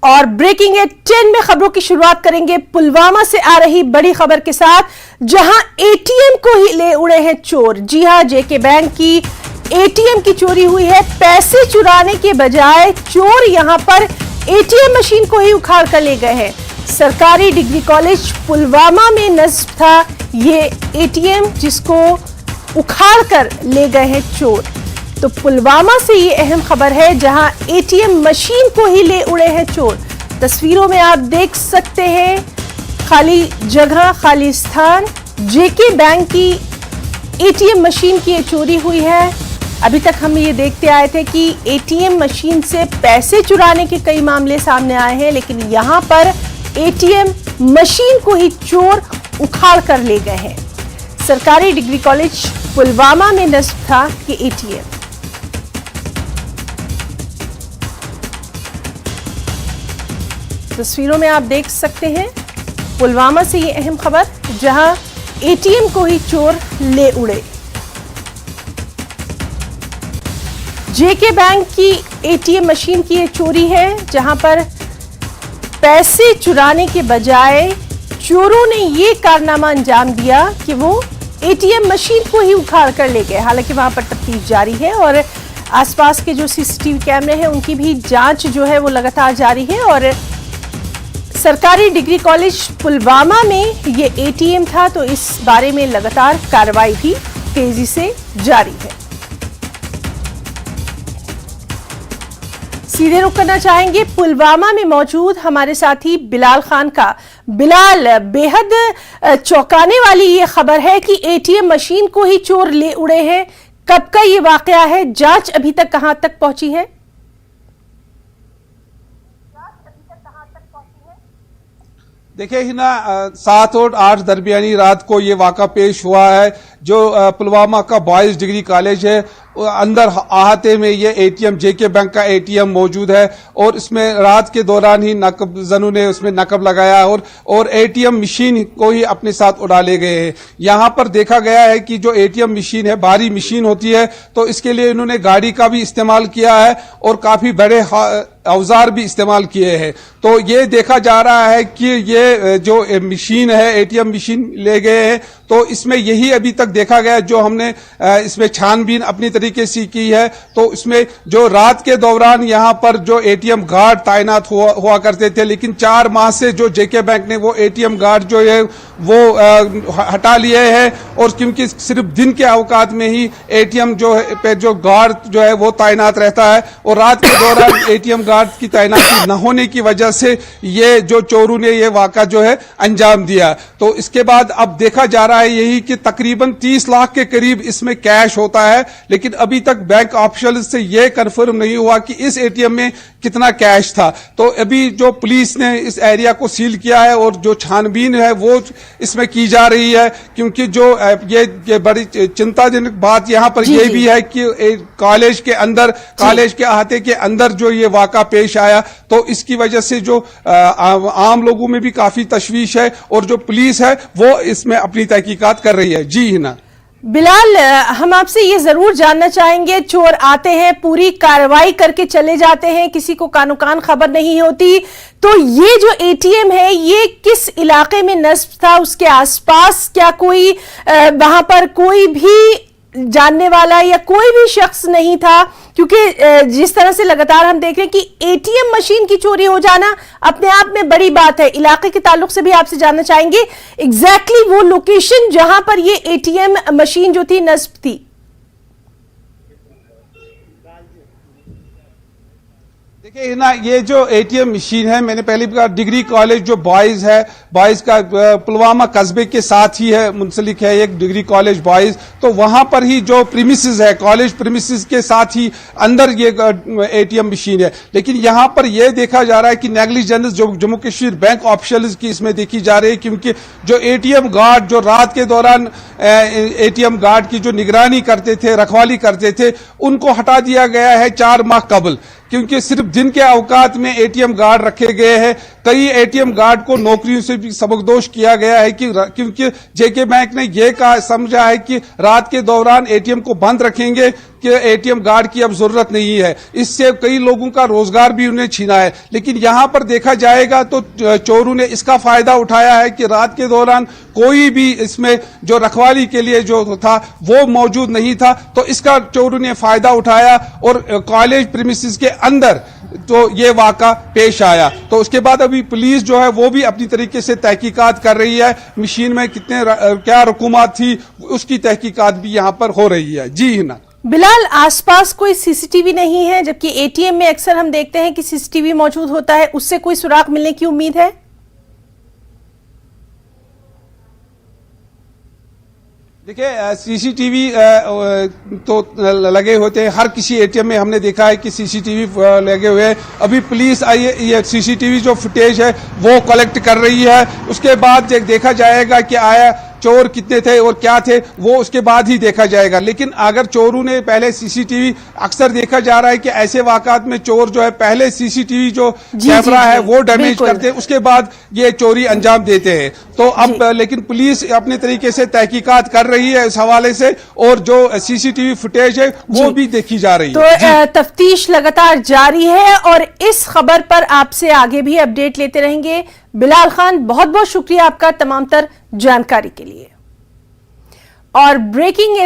और breaking eight 10 में खबरों की शुरुआत करेंगे पुलवामा से आ रही बड़ी खबर के साथ, जहां एटीएम को ही ले उड़े हैं चोर। जी हां, जेके बैंक की एटीएम की चोरी हुई है। पैसे चुराने के बजाय चोर यहां पर एटीएम मशीन को ही उखाड़ कर ले गए हैं। सरकारी डिग्री कॉलेज पुलवामा में नस्ब था ये एटीएम, जिसको उखाड़ कर ले गए हैं चोर। तो पुलवामा से ये अहम खबर है, जहां एटीएम मशीन को ही ले उड़े हैं चोर। तस्वीरों में आप देख सकते हैं खाली जगह, खाली स्थान। जेके बैंक की एटीएम मशीन की ये चोरी हुई है। अभी तक हम ये देखते आए थे कि एटीएम मशीन से पैसे चुराने के कई मामले सामने आए हैं, लेकिन यहां पर एटीएम मशीन को ही चोर उखाड़ कर ले गए हैं। सरकारी डिग्री कॉलेज पुलवामा में नस्ब था ये एटीएम। तस्वीरों में आप देख सकते हैं पुलवामा से ये अहम खबर, जहां एटीएम को ही चोर ले उड़े। जेके बैंक की एटीएम मशीन की ये चोरी है, जहां पर पैसे चुराने के बजाय चोरों ने ये कारनामा अंजाम दिया कि वो एटीएम मशीन को ही उखाड़ कर ले गए। हालांकि वहां पर तफ्तीश जारी है और आसपास के जो सीसीटीवी कैमरे हैं उनकी भी जांच जो है वो लगातार जारी है। और सरकारी डिग्री कॉलेज पुलवामा में ये एटीएम था, तो इस बारे में लगातार कार्रवाई भी तेजी से जारी है। सीधे रुख करना चाहेंगे पुलवामा में मौजूद हमारे साथी बिलाल खान का। बिलाल, बेहद चौंकाने वाली ये खबर है कि एटीएम मशीन को ही चोर ले उड़े हैं। कब का ये वाकया है? जांच अभी तक कहां तक पहुंची है? देखिए हिना, 7 और 8 दरमियानी रात को ये वाक़ा पेश हुआ है। जो पुलवामा का बॉयज डिग्री कॉलेज है, अंदर अहाते में ये एटीएम, जेके बैंक का एटीएम मौजूद है और इसमें रात के दौरान ही नकबजनों ने उसमें नकब लगाया और एटीएम मशीन को ही अपने साथ उड़ा ले गए हैं। यहाँ पर देखा गया है कि जो एटीएम मशीन है, भारी मशीन होती है, तो इसके लिए इन्होंने गाड़ी का भी इस्तेमाल किया है और काफी बड़े औजार भी इस्तेमाल किए हैं। तो ये देखा जा रहा है कि ये जो मशीन है, एटीएम मशीन ले गए हैं, तो इसमें यही अभी तक देखा गया, जो हमने इसमें छानबीन अपनी तरीके से की है। तो इसमें जो रात के दौरान यहाँ पर जो एटीएम गार्ड तैनात हुआ करते थे, लेकिन 4 माह से जो जेके बैंक ने वो एटीएम गार्ड जो है वो हटा लिए हैं, और क्योंकि सिर्फ दिन के अवकात में ही एटीएम जो है पे जो गार्ड जो है वो तैनात रहता है, और रात के दौरान एटीएम गार्ड की तैनाती न होने की वजह से ये जो चोरों ने ये वाक़ा जो है अंजाम दिया। तो इसके बाद अब देखा जा रहा है यही कि तकरीबन 30 लाख के करीब इसमें कैश होता है, लेकिन अभी तक बैंक ऑफिशियल से यह कंफर्म नहीं हुआ कि इस एटीएम में कितना कैश था। तो अभी जो पुलिस ने इस एरिया को सील किया है और जो छानबीन है वो इसमें की जा रही है, क्योंकि जो ये बड़ी चिंताजनक बात यहाँ पर यह भी है कि कॉलेज के अंदर, कॉलेज के अहाते के अंदर जो ये वाक़ा पेश आया, तो इसकी वजह से जो आम लोगों में भी काफी तशवीश है और जो पुलिस है वो इसमें अपनी तहकीकात कर रही है। जी हिना। बिलाल, हम आपसे ये जरूर जानना चाहेंगे, चोर आते हैं, पूरी कार्रवाई करके चले जाते हैं, किसी को कानो कान खबर नहीं होती, तो ये जो एटीएम है ये किस इलाके में नस्ब था? उसके आसपास क्या कोई वहां पर कोई भी जानने वाला या कोई भी शख्स नहीं था? क्योंकि जिस तरह से लगातार हम देख रहे हैं कि एटीएम मशीन की चोरी हो जाना अपने आप में बड़ी बात है। इलाके के ताल्लुक से भी आपसे जानना चाहेंगे एग्जैक्टली वो लोकेशन जहां पर ये एटीएम मशीन जो थी नस्ब थी। देखिए ना, ये जो एटीएम मशीन है, मैंने पहले भी कहा, डिग्री कॉलेज जो बॉयज है, बॉयज का पुलवामा कस्बे के साथ ही है, मुंसलिक है एक डिग्री कॉलेज बॉयज। तो वहां पर ही जो प्रीमिसेस है, कॉलेज प्रीमिसेस के साथ ही अंदर ये एटीएम मशीन है। लेकिन यहां पर यह देखा जा रहा है कि नेग्लिजेंस जो जम्मू कश्मीर बैंक ऑफिशियल्स की इसमें देखी जा रही है, क्योंकि जो एटीएम गार्ड जो रात के दौरान एटीएम गार्ड की जो निगरानी करते थे, रखवाली करते थे, उनको हटा दिया गया है 4 माह कबल, क्योंकि सिर्फ दिन के अवकात में एटीएम गार्ड रखे गए हैं। कई एटीएम गार्ड को नौकरियों से भी सबकदोश किया गया है क्योंकि जेके बैंक ने यह कहा समझा है कि रात के दौरान एटीएम को बंद रखेंगे कि एटीएम गार्ड की अब जरूरत नहीं है। इससे कई लोगों का रोजगार भी उन्हें छीना है। लेकिन यहां पर देखा जाएगा तो चोरों ने इसका फायदा उठाया है कि रात के दौरान कोई भी इसमें जो रखवाली के लिए जो था वो मौजूद नहीं था, तो इसका चोरों ने फायदा उठाया और कॉलेज प्रीमिसेस के अंदर तो ये वाका पेश आया। तो उसके बाद अभी पुलिस जो है वो भी अपनी तरीके से तहकीकात कर रही है, मशीन में कितने क्या रकूमात थी उसकी तहकीकात भी यहां पर हो रही है। जी हिना। बिलाल, आसपास कोई सीसीटीवी नहीं है, जबकि एटीएम में अक्सर हम देखते हैं कि सीसीटीवी मौजूद होता है, उससे कोई सुराग मिलने की उम्मीद है? देखिए सीसीटीवी तो लगे होते हैं हर किसी एटीएम में, हमने देखा है कि सीसीटीवी लगे हुए हैं। अभी पुलिस आई है, ये सीसीटीवी जो फुटेज है वो कलेक्ट कर रही है। उसके बाद देखा जाएगा कि आया चोर कितने थे और क्या थे, वो उसके बाद ही देखा जाएगा। लेकिन अगर चोरों ने पहले सीसीटीवी, अक्सर देखा जा रहा है कि ऐसे वाकयात में चोर जो है पहले सीसीटीवी जो कैमरा है वो डैमेज करते हैं, उसके बाद ये चोरी अंजाम देते हैं। तो अब लेकिन पुलिस अपने तरीके से तहकीकात कर रही है इस हवाले से, और जो सीसीटीवी फुटेज है वो भी देखी जा रही है। तो तफ्तीश लगातार जारी है और इस खबर पर आपसे आगे भी अपडेट लेते रहेंगे। बिलाल खान, बहुत बहुत शुक्रिया आपका तमाम तर जानकारी के लिए। और ब्रेकिंग